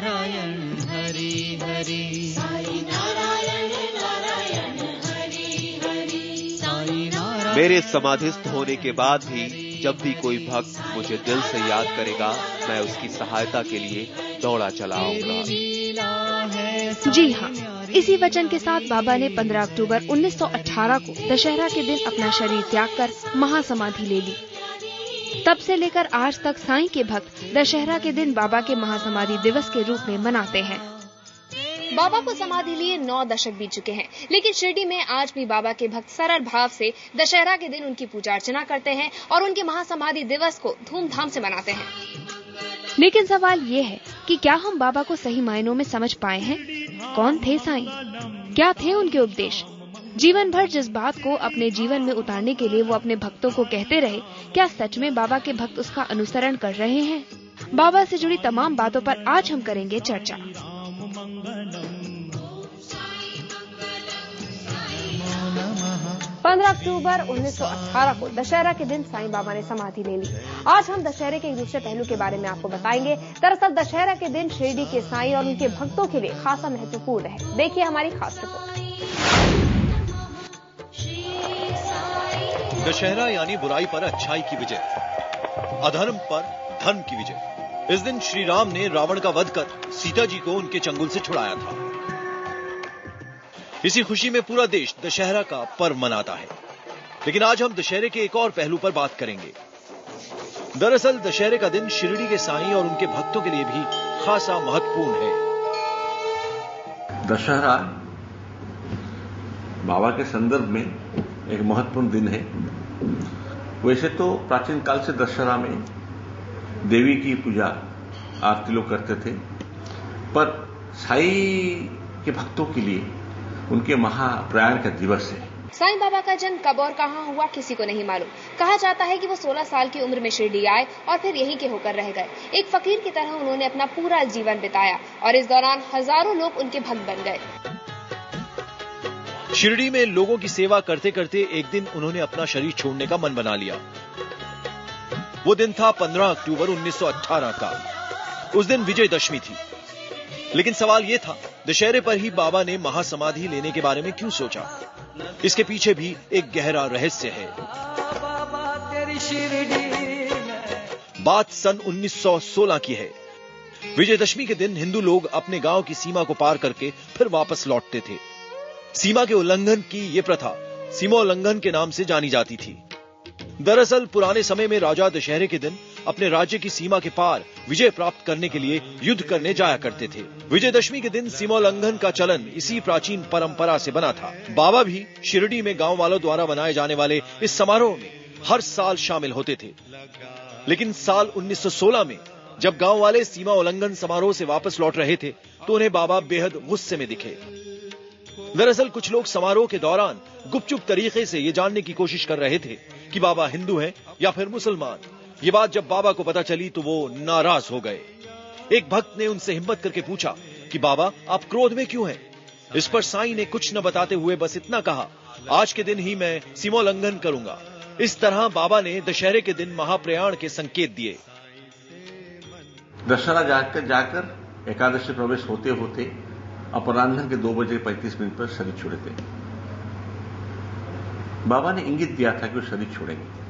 नारायण हरि हरि, साई नारायण नारायण हरि हरि, साई नारायण। मेरे समाधिस्थ होने के बाद भी जब भी कोई भक्त मुझे दिल से याद करेगा, मैं उसकी सहायता के लिए दौड़ा चला आऊंगा। जी हाँ, इसी वचन के साथ बाबा ने 15 अक्टूबर 1918 को दशहरा के दिन अपना शरीर त्याग कर महासमाधि ले ली। तब से लेकर आज तक साईं के भक्त दशहरा के दिन बाबा के महासमाधि दिवस के रूप में मनाते हैं। बाबा को समाधि लिए 9 दशक बीत चुके हैं, लेकिन शिरडी में आज भी बाबा के भक्त सरल भाव से दशहरा के दिन उनकी पूजा अर्चना करते हैं और उनके महासमाधि दिवस को धूमधाम से मनाते हैं। लेकिन सवाल ये है कि क्या हम बाबा को सही मायनों में समझ पाए हैं? कौन थे साईं? क्या थे उनके उपदेश? जीवन भर जिस बात को अपने जीवन में उतारने के लिए वो अपने भक्तों को कहते रहे, क्या सच में बाबा के भक्त उसका अनुसरण कर रहे हैं? बाबा से जुड़ी तमाम बातों पर आज हम करेंगे चर्चा। 15 अक्टूबर 1918 को दशहरा के दिन साईं बाबा ने समाधि ले ली। आज हम दशहरे के एक दूसरे पहलू के बारे में आपको बताएंगे। दरअसल दशहरा के दिन शिरडी के साईं और उनके भक्तों के लिए खासा महत्वपूर्ण है। देखिए हमारी खास रिपोर्ट। दशहरा यानी बुराई पर अच्छाई की विजय, अधर्म पर धर्म की विजय। इस दिन श्री राम ने रावण का वध कर सीता जी को उनके चंगुल से छुड़ाया था। इसी खुशी में पूरा देश दशहरा का पर्व मनाता है। लेकिन आज हम दशहरे के एक और पहलू पर बात करेंगे। दरअसल दशहरे का दिन शिरडी के साईं और उनके भक्तों के लिए भी खासा महत्वपूर्ण है। दशहरा बाबा के संदर्भ में एक महत्वपूर्ण दिन है। वैसे तो प्राचीन काल से दशहरा में देवी की पूजा आरती लोग करते थे, पर साईं के भक्तों के लिए उनके महाप्रयाण का दिवस है। साईं बाबा का जन्म कब और कहां हुआ किसी को नहीं मालूम। कहा जाता है कि वो 16 साल की उम्र में शिरडी आए और फिर यहीं के होकर रह गए। एक फकीर की तरह उन्होंने अपना पूरा जीवन बिताया और इस दौरान हजारों लोग उनके भक्त बन गए। शिरडी में लोगों की सेवा करते करते एक दिन उन्होंने अपना शरीर छोड़ने का मन बना लिया। वो दिन था 15 अक्टूबर 1918 का। उस दिन विजयदशमी थी। लेकिन सवाल ये था, दशहरे पर ही बाबा ने महासमाधि लेने के बारे में क्यों सोचा? इसके पीछे भी एक गहरा रहस्य है। बात सन 1916 की है। विजयदशमी के दिन हिंदू लोग अपने गांव की सीमा को पार करके फिर वापस लौटते थे। सीमा के उल्लंघन की ये प्रथा सीमोल्लंघन के नाम से जानी जाती थी। दरअसल पुराने समय में राजा दशहरे के दिन अपने राज्य की सीमा के पार विजय प्राप्त करने के लिए युद्ध करने जाया करते थे। विजयदशमी के दिन सीमोल्लंघन का चलन इसी प्राचीन परंपरा से बना था। बाबा भी शिरडी में गांव वालों द्वारा मनाए जाने वाले इस समारोह में हर साल शामिल होते थे। लेकिन साल 1916 में जब गांव वाले सीमा उल्लंघन समारोह से वापस लौट रहे थे तो उन्हें बाबा बेहद गुस्से में दिखे। दरअसल कुछ लोग समारोह के दौरान गुपचुप तरीके से ये जानने की कोशिश कर रहे थे कि बाबा हिंदू हैं या फिर मुसलमान। ये बात जब बाबा को पता चली तो वो नाराज हो गए। एक भक्त ने उनसे हिम्मत करके पूछा कि बाबा आप क्रोध में क्यों हैं? इस पर साईं ने कुछ न बताते हुए बस इतना कहा, आज के दिन ही मैं सीमोल्लंघन करूंगा। इस तरह बाबा ने दशहरे के दिन महाप्रयाण के संकेत दिए। दशहरा जाकर एकादशी प्रवेश होते होते अपराह्न के 2:35 पर शरीर छोड़े थे। बाबा ने इंगित दिया था कि वो शरीर छोड़ेंगे।